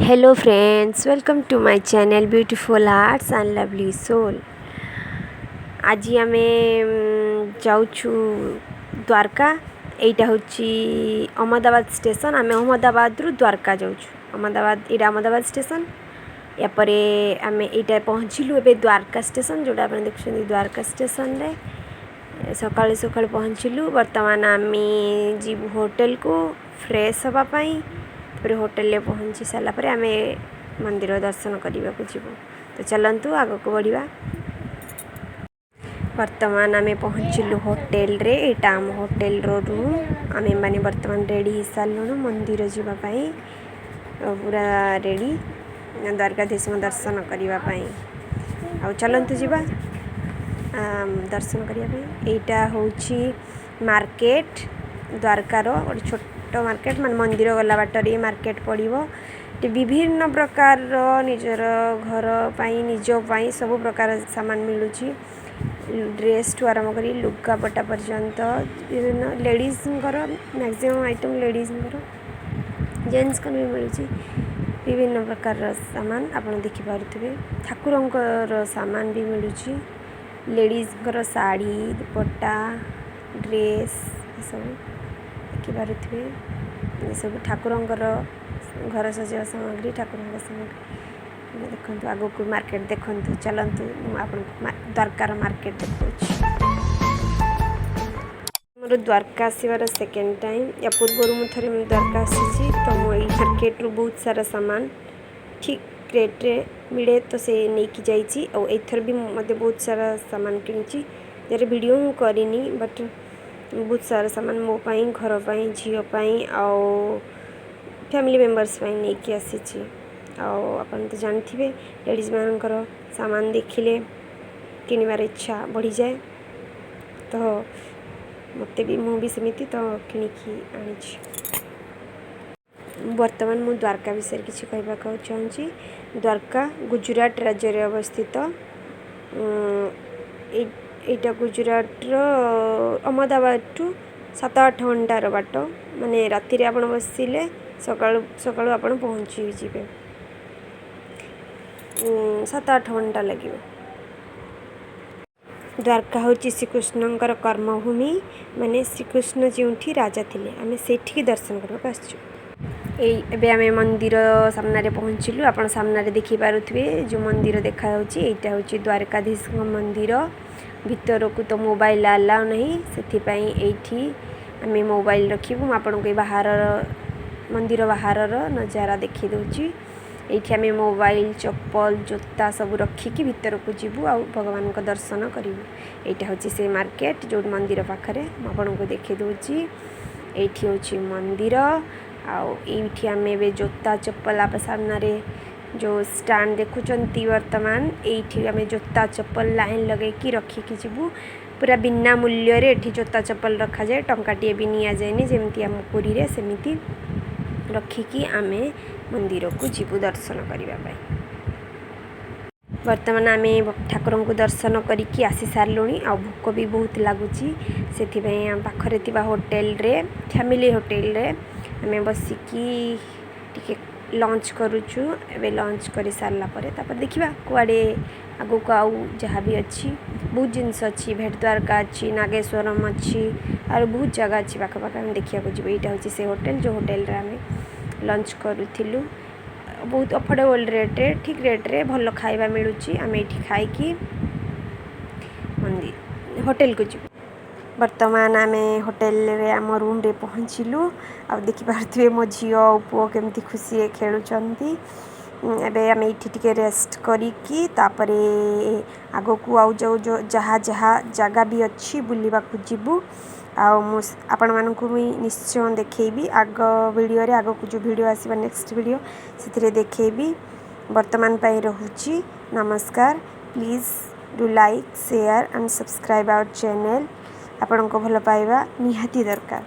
Hello friends, welcome to my channel Beautiful Hearts and Lovely Soul। आज आमे जाऊछु द्वारका। एटा होची Ahmedabad station. आमे अहमदाबाद रु द्वारका जाऊछु। अहमदाबाद स्टेशन या परे आमे एटा पहुँचिलु एबे द्वारका स्टेशन, जोटा आपन देखुछन द्वारका स्टेशन रे सकाळे सकाळे पहुँचिलु। वर्तमान आमे जीव होटल को फ्रेश हवा पाई। फिर होटल पहुँची सारा पर आम मंदिर दर्शन करने को जीवु। तो चलतु आग को बढ़िया। वर्तमान आम पहुँचलु होटेल रे। एटा आम होटेल रो रूम। आम मैंने वर्तमान रेडी हो सारूँ मंदिर जावाई, पूरा रेडी द्वारकाधीश दर्शन करने। आ चलतु जावा दर्शन करने। एटा होची मार्केट द्वारकार गोटे छोट मार्केट, मान मंदिर गला बाटर मार्केट पड़ो। विभिन्न प्रकार निजर घर पाई निज पाई सब प्रकार सामान मिलूँ। ड्रेस ठू आरम्भ कर लुगापटा पर्यंत विभिन्न ladies maximum item ladies gents भी मिलूँ। विभिन्न प्रकार सामान आप देखिपे। ठाकुर सामान भी मिलूँ। लेडीज साड़ी दुपट्टा ड्रेस सब देखिपे। सब ठाकुर घर सजा सामग्री ठाकुर सामग्री देखो। आग को मार्केट देखु। चलतु आप द्वारकार मार्केट देखा। मोर द्वारका आसबार सेकेंड टाइम। या पूर्व मुझे द्वारका आसी। तो मुझे मार्केट रू बहुत सारा सामान ठीक रेट रे मिले तो से नहीं जाइए। और एथर भी मत बहुत सारा सामान किणी जर वीडियो मु करनी, बट बहुत सारा सामान मो पाई घर पाई झीपाई आउ फैमिली मेम्बर्स नहीं कि आसी। आपन तो जानते लेडीज मानकर सामान देखिले किणवार इच्छा बढ़ी जाए। तो मत भी मुझे सेमती तो किणिकी आनी। वर्तमान मु द्वारका विषय किसी कहवाक चाहूँगी। द्वारका गुजरात राज्य रे अवस्थित। एटा गुजरात अहमदाबाद टू 7-8 घंटार बाट। माने राति आप बसिले सकाळु सकाळु आप पहुँची जीवे। 7-8 घंटा लगे। द्वारका हूँ श्रीकृष्णकर कर्मभूमि। माने श्रीकृष्ण जो राजा थे आम से दर्शन करने एबे आम मंदिर सामने पहुँचलु। आप सामने देखिपे जो मंदिर देखा यहाँ हूँ द्वारकाधीश मंदिर। भीतर को तो मोबाइल अलाउ नहीं, से आम मोबाइल रखू। आपन को बाहर मंदिर बाहर नजारा देखी दूची। ये आम मोबाइल चप्पल जोता सब रखिकी भीतर को जीवु आ भगवान को दर्शन करूँ। यहाँ हूँ से मार्केट जो मंदिर पाखे आपन को देखी दूची। ये हूँ मंदिर आठ आम जोता चप्पल आप सामने जो स्टैंड देखुंत। वर्तमान ये आम जोता चप्पल लाइन लगे रखिकी जीवु। पूरा बिना मूल्य रे एठी जोता चप्पल रखा जाए। टंकाटे भी नि जाए जमी आम पुरी रे सेमिति रखिकी आमे मंदिर को जीवु दर्शन करने। वर्तमान आम ठाकुर को दर्शन करिकी आसी सारूँ। आ भोक भी बहुत लगुच। से पाखरे होटेल रे फैमिली होटेल रे आम बसिकी टिके लंच करुचु। एबे लंच कर सारा पर देखा कुआड़े आगो को आउ जहाँ भी अच्छी बहुत जिनस अच्छी। भेट द्वारका अच्छी, नागेश्वरम अच्छी और बहुत जगह अच्छी पाखपाख आम देखा जी। यहाँ हूँ से होटेल जो होटेल रे आम लंच करूँ। बहुत अफोर्डेबल रेट रे ठीक रेट रे भल खाइबा मिलूँ। आम ये खाई मंदिर होटेल को जी। वर्तमान आम होटेल रे आम रूम रे पहुँचलु। आ देखिपे मो झी पुओ केमती खुशी खेलुंट। एबे आम ये रेस्ट करिकी तापरे आगो को आउ जाऊ जो जहाँ जहाँ जगह भी अच्छी बुलवा जीवु। आपण मानू निश्चय देखी आग वीडियो रे आग को जो वीडियो आसवा नेक्स्ट वीडियो से देखी। वर्तमान पाई रहुची नमस्कार। Please do like share and subscribe our channel. आपण को भल पाइबा निहाती दरकार।